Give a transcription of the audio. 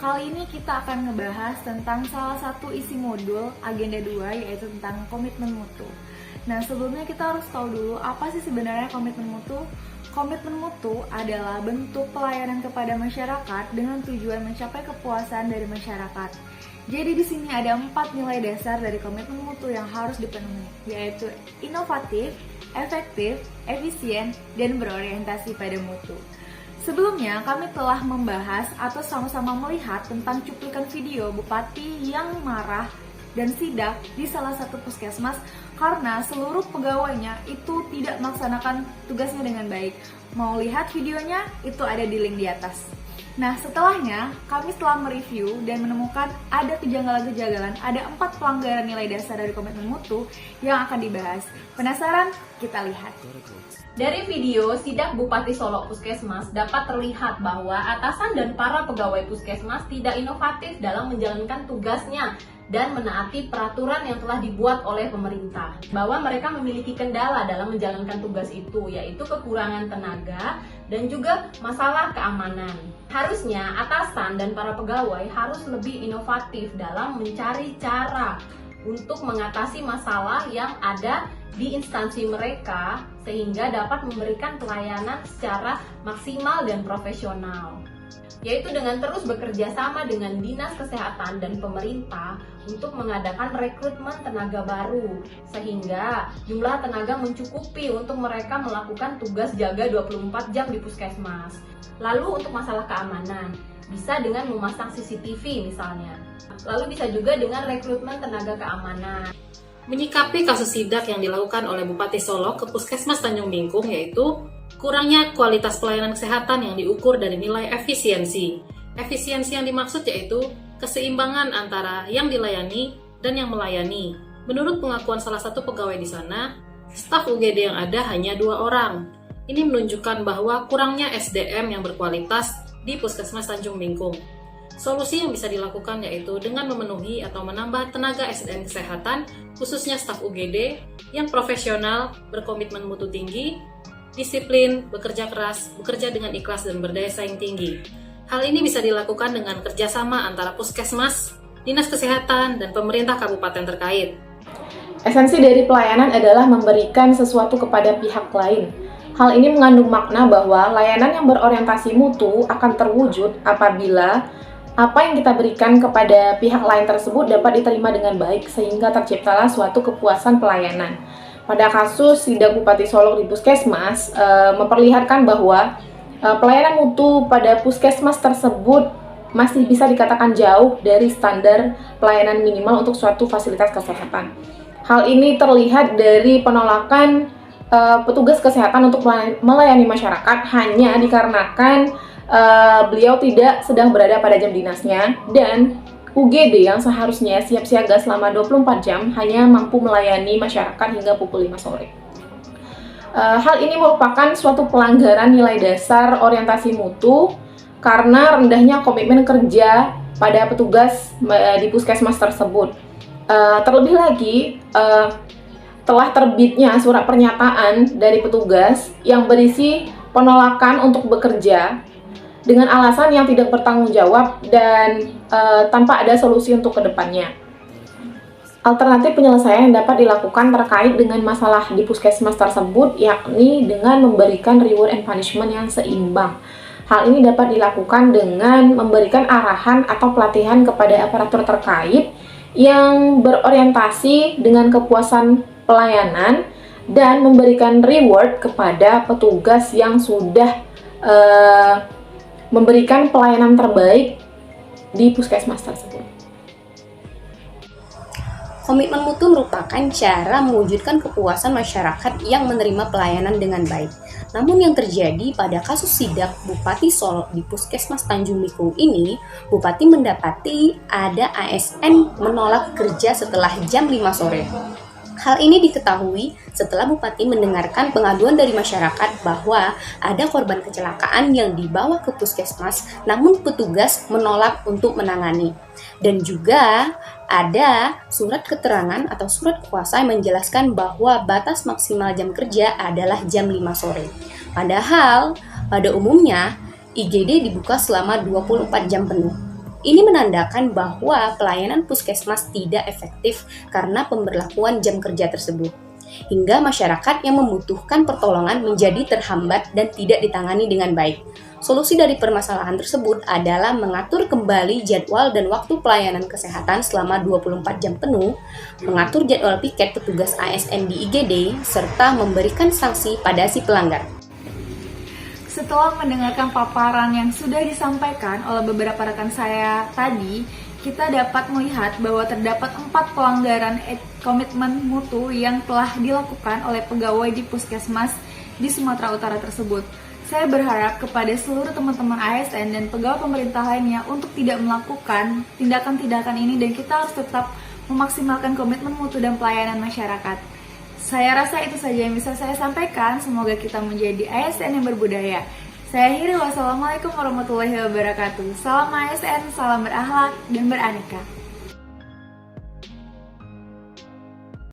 Kali ini kita akan ngebahas tentang salah satu isi modul agenda 2, yaitu tentang komitmen mutu. Nah, sebelumnya kita harus tahu dulu apa sih sebenarnya komitmen mutu. Komitmen mutu adalah bentuk pelayanan kepada masyarakat dengan tujuan mencapai kepuasan dari masyarakat. Jadi di sini ada 4 nilai dasar dari komitmen mutu yang harus dipenuhi, yaitu inovatif, efektif, efisien, dan berorientasi pada mutu. Sebelumnya, kami telah membahas atau sama-sama melihat tentang cuplikan video bupati yang marah dan sidak di salah satu puskesmas karena seluruh pegawainya itu tidak melaksanakan tugasnya dengan baik. Mau lihat videonya? Itu ada di link di atas. Nah, setelahnya, kami setelah mereview dan menemukan ada kejanggalan-kejanggalan, ada 4 pelanggaran nilai dasar dari komitmen mutu yang akan dibahas. Penasaran? Kita lihat. Dari video sidak Bupati Solok Puskesmas dapat terlihat bahwa atasan dan para pegawai puskesmas tidak inovatif dalam menjalankan tugasnya dan menaati peraturan yang telah dibuat oleh pemerintah. Bahwa mereka memiliki kendala dalam menjalankan tugas itu, yaitu kekurangan tenaga dan juga masalah keamanan. Harusnya atasan dan para pegawai harus lebih inovatif dalam mencari cara untuk mengatasi masalah yang ada di instansi mereka sehingga dapat memberikan pelayanan secara maksimal dan profesional, yaitu dengan terus bekerja sama dengan Dinas Kesehatan dan pemerintah untuk mengadakan rekrutmen tenaga baru sehingga jumlah tenaga mencukupi untuk mereka melakukan tugas jaga 24 jam di puskesmas. Lalu untuk masalah keamanan, bisa dengan memasang CCTV misalnya. Lalu bisa juga dengan rekrutmen tenaga keamanan. Menyikapi kasus sidak yang dilakukan oleh Bupati Solok ke Puskesmas Tanjung Bingkung, yaitu kurangnya kualitas pelayanan kesehatan yang diukur dari nilai efisiensi. Efisiensi yang dimaksud yaitu keseimbangan antara yang dilayani dan yang melayani. Menurut pengakuan salah satu pegawai di sana, staf UGD yang ada hanya 2 orang. Ini menunjukkan bahwa kurangnya SDM yang berkualitas di Puskesmas Tanjung Bingkung. Solusi yang bisa dilakukan yaitu dengan memenuhi atau menambah tenaga SDM kesehatan, khususnya staf UGD yang profesional, berkomitmen mutu tinggi, disiplin, bekerja keras, bekerja dengan ikhlas dan berdaya saing tinggi. Hal ini bisa dilakukan dengan kerjasama antara puskesmas, dinas kesehatan, dan pemerintah kabupaten terkait. Esensi dari pelayanan adalah memberikan sesuatu kepada pihak lain. Hal ini mengandung makna bahwa layanan yang berorientasi mutu akan terwujud apabila apa yang kita berikan kepada pihak lain tersebut dapat diterima dengan baik sehingga terciptalah suatu kepuasan pelayanan. Pada kasus sidak Bupati Solok di Puskesmas memperlihatkan bahwa pelayanan mutu pada puskesmas tersebut masih bisa dikatakan jauh dari standar pelayanan minimal untuk suatu fasilitas kesehatan. Hal ini terlihat dari penolakan petugas kesehatan untuk melayani masyarakat hanya dikarenakan beliau tidak sedang berada pada jam dinasnya dan UGD yang seharusnya siap siaga selama 24 jam hanya mampu melayani masyarakat hingga pukul 5 sore. Hal ini merupakan suatu pelanggaran nilai dasar orientasi mutu karena rendahnya komitmen kerja pada petugas di puskesmas tersebut. Terlebih lagi, telah terbitnya surat pernyataan dari petugas yang berisi penolakan untuk bekerja dengan alasan yang tidak bertanggung jawab dan tanpa ada solusi untuk kedepannya. Alternatif penyelesaian yang dapat dilakukan terkait dengan masalah di puskesmas tersebut yakni dengan memberikan reward and punishment yang seimbang. Hal ini dapat dilakukan dengan memberikan arahan atau pelatihan kepada aparatur terkait yang berorientasi dengan kepuasan pelayanan dan memberikan reward kepada petugas yang sudah memberikan pelayanan terbaik di puskesmas tersebut. Komitmen mutu merupakan cara mewujudkan kepuasan masyarakat yang menerima pelayanan dengan baik. Namun yang terjadi pada kasus sidak Bupati Solok di Puskesmas Tanjung Bingkung ini, Bupati mendapati ada ASN menolak kerja setelah jam 5 sore. Hal ini diketahui setelah Bupati mendengarkan pengaduan dari masyarakat bahwa ada korban kecelakaan yang dibawa ke puskesmas namun petugas menolak untuk menangani. Dan juga ada surat keterangan atau surat kuasa yang menjelaskan bahwa batas maksimal jam kerja adalah jam 5 sore. Padahal pada umumnya IGD dibuka selama 24 jam penuh. Ini menandakan bahwa pelayanan puskesmas tidak efektif karena pemberlakuan jam kerja tersebut, hingga masyarakat yang membutuhkan pertolongan menjadi terhambat dan tidak ditangani dengan baik. Solusi dari permasalahan tersebut adalah mengatur kembali jadwal dan waktu pelayanan kesehatan selama 24 jam penuh, mengatur jadwal piket petugas ASN di IGD, serta memberikan sanksi pada si pelanggar. Setelah mendengarkan paparan yang sudah disampaikan oleh beberapa rekan saya tadi, kita dapat melihat bahwa terdapat 4 pelanggaran komitmen mutu yang telah dilakukan oleh pegawai di puskesmas di Sumatera Utara tersebut. Saya berharap kepada seluruh teman-teman ASN dan pegawai pemerintah lainnya untuk tidak melakukan tindakan-tindakan ini dan kita harus tetap memaksimalkan komitmen mutu dan pelayanan masyarakat. Saya rasa itu saja yang bisa saya sampaikan. Semoga kita menjadi ASN yang berbudaya. Saya akhiri, wassalamualaikum warahmatullahi wabarakatuh. Salam ASN, salam berakhlak dan beraneka.